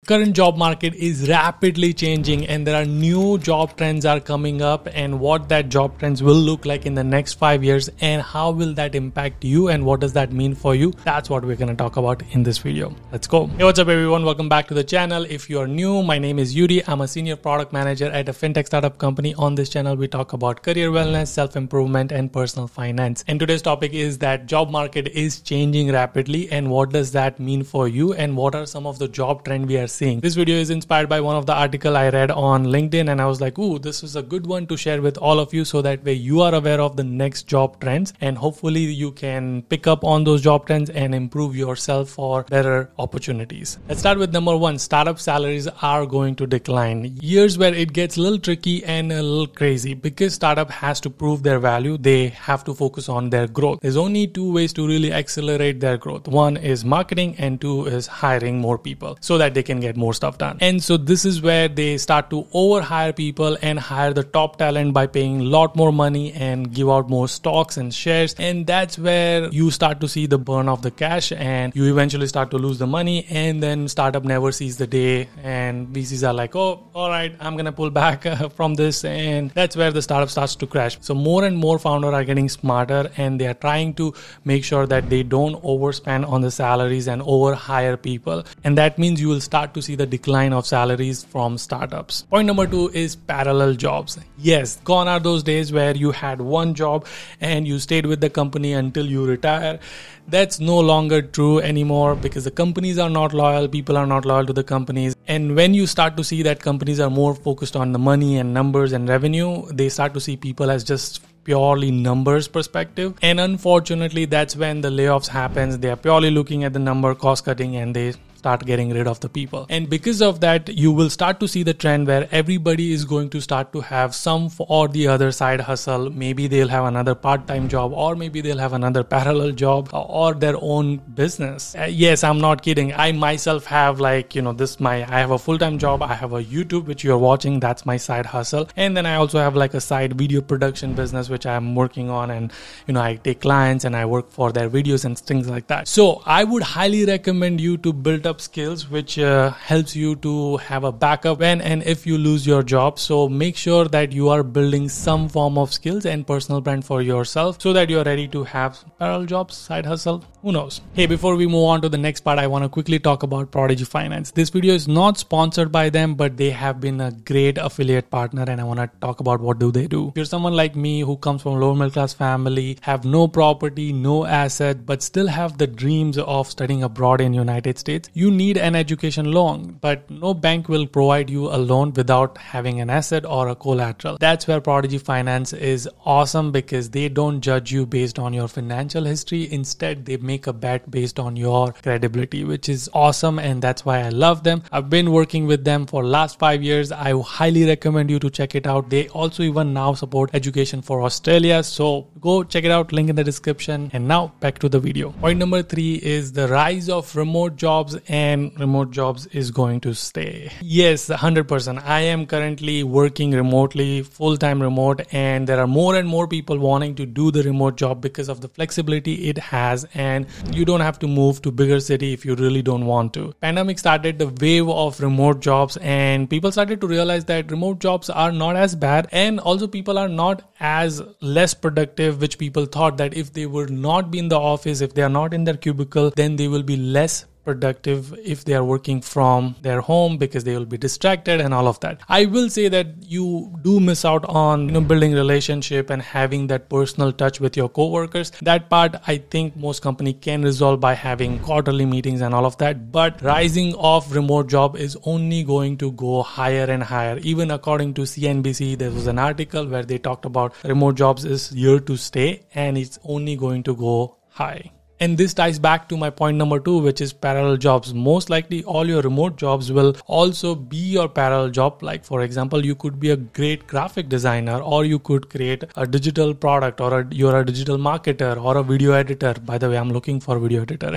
Current job market is rapidly changing and there are new job trends are coming up, and what that job trends will look like in the next 5 years and how will that impact you and what does that mean for you. That's what we're going to talk about in this video. Let's go. Hey, what's up everyone? Welcome back to the channel. If you are new, my name is Yudi. I'm a senior product manager at a fintech startup company. On this channel, we talk about career wellness, self-improvement and personal finance. And today's topic is that job market is changing rapidly and what does that mean for you and what are some of the job trends we are seeing. This video is inspired by one of the articles I read on LinkedIn and I was like, ooh, this is a good one to share with all of you so that way you are aware of the next job trends and hopefully you can pick up on those job trends and improve yourself for better opportunities. Let's start with number one. Startup salaries are going to decline. Years where it gets a little tricky and a little crazy because startup has to prove their value. They have to focus on their growth. There's only two ways to really accelerate their growth. One is marketing and two is hiring more people so that they can get more stuff done. And so this is where they start to overhire people and hire the top talent by paying a lot more money and give out more stocks and shares. And that's where you start to see the burn of the cash and you eventually start to lose the money, and then startup never sees the day and VCs are like, oh, all right, I'm going to pull back from this, and that's where the startup starts to crash. So more and more founders are getting smarter and they are trying to make sure that they don't overspend on the salaries and overhire people. And that means you will start to see the decline of salaries from startups. Point number two is parallel jobs. Yes, gone are those days where you had one job and you stayed with the company until you retire. That's no longer true anymore because the companies are not loyal, people are not loyal to the companies. And when you start to see that companies are more focused on the money and numbers and revenue, they start to see people as just purely numbers perspective. And unfortunately, that's when the layoffs happens. They are purely looking at the number, cost cutting, and they start getting rid of the people. And because of that, you will start to see the trend where everybody is going to start to have some or the other side hustle. Maybe they'll have another part-time job, or maybe they'll have another parallel job or their own business. Yes, I'm not kidding. I myself have I have a full-time job. I have a YouTube, which you're watching. That's my side hustle. And then I also have a side video production business, which I'm working on. And, I take clients and I work for their videos and things like that. So I would highly recommend you to build up skills which helps you to have a backup when and if you lose your job. So make sure that you are building some form of skills and personal brand for yourself so that you're ready to have parallel jobs, side hustle, who knows. Hey, before we move on to the next part, I want to quickly talk about Prodigy Finance. This video is not sponsored by them, but they have been a great affiliate partner and I want to talk about what do they do. If you're someone like me who comes from a lower middle class family, have no property, no asset, but still have the dreams of studying abroad in United States, you need an education loan, but no bank will provide you a loan without having an asset or a collateral. That's where Prodigy Finance is awesome because they don't judge you based on your financial history. Instead, they make a bet based on your credibility, which is awesome. And that's why I love them. I've been working with them for last 5 years. I highly recommend you to check it out. They also even now support education for Australia. So go check it out. Link in the description. And now back to the video. Point number 3 is the rise of remote jobs, and remote jobs is going to stay. Yes, 100%. I am currently working remotely, full-time remote, and there are more and more people wanting to do the remote job because of the flexibility it has, and you don't have to move to bigger city if you really don't want to. Pandemic started the wave of remote jobs and people started to realize that remote jobs are not as bad, and also people are not as less productive, which people thought that if they would not be in the office, if they are not in their cubicle, then they will be less productive if they are working from their home because they will be distracted and all of that. I will say that you do miss out on building relationship and having that personal touch with your coworkers. That part I think most company can resolve by having quarterly meetings and all of that. But rising of remote job is only going to go higher and higher. Even according to CNBC, there was an article where they talked about remote jobs is here to stay and it's only going to go high. And this ties back to my point number 2, which is parallel jobs. Most likely all your remote jobs will also be your parallel job. Like for example, you could be a great graphic designer, or you could create a digital product, or you're a digital marketer or a video editor. By the way, I'm looking for a video editor.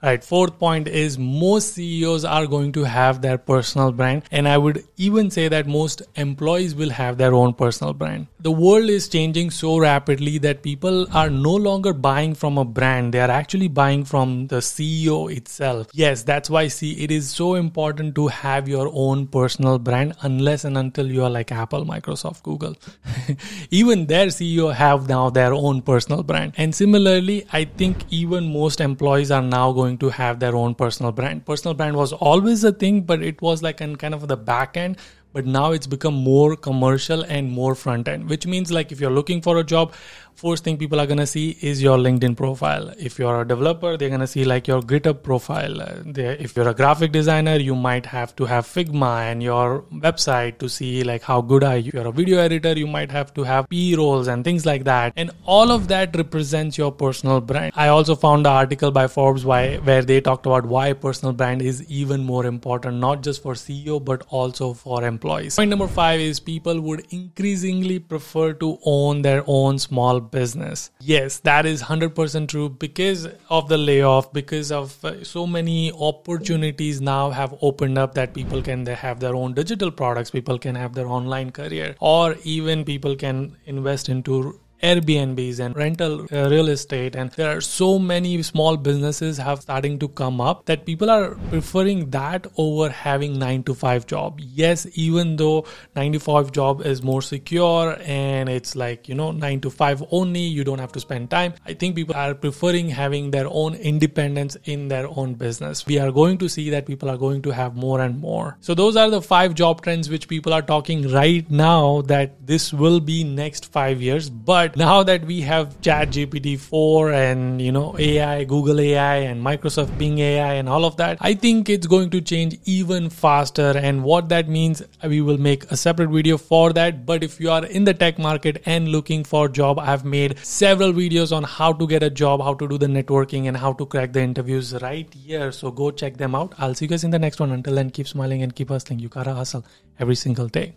Right. 4th point is most CEOs are going to have their personal brand. And I would even say that most employees will have their own personal brand. The world is changing so rapidly that people are no longer buying from a brand. they are actually buying from the CEO itself. Yes, that's why it is so important to have your own personal brand, unless and until you are like Apple, Microsoft, Google. Even their CEO have now their own personal brand. And similarly, I think even most employees are now going to have their own personal brand. Personal brand was always a thing, but it was like in kind of the back end. But now it's become more commercial and more front end, which means like if you're looking for a job, first thing people are going to see is your LinkedIn profile. If you're a developer, they're going to see like your GitHub profile. If you're a graphic designer, you might have to have Figma and your website to see like how good are you. If you're a video editor, you might have to have P-rolls and things like that. And all of that represents your personal brand. I also found an article by Forbes where they talked about why personal brand is even more important, not just for CEO, but also for employees. Point number 5 is people would increasingly prefer to own their own small business. Yes, that is 100% true because of the layoff, because of so many opportunities now have opened up that people can have their own digital products, people can have their online career, or even people can invest into Airbnbs and rental real estate. And there are so many small businesses have starting to come up that people are preferring that over having 9-to-5 job. Yes, even though 9-to-5 job is more secure and it's like, 9-to-5 only, you don't have to spend time. I think people are preferring having their own independence in their own business. We are going to see that people are going to have more and more. So those are the 5 job trends which people are talking right now that this will be next 5 years. But now that we have ChatGPT 4 and AI, Google AI and Microsoft Bing AI and all of that, I think it's going to change even faster. And what that means, we will make a separate video for that. But if you are in the tech market and looking for a job, I've made several videos on how to get a job, how to do the networking and how to crack the interviews right here. So go check them out. I'll see you guys in the next one. Until then, keep smiling and keep hustling. You gotta hustle every single day.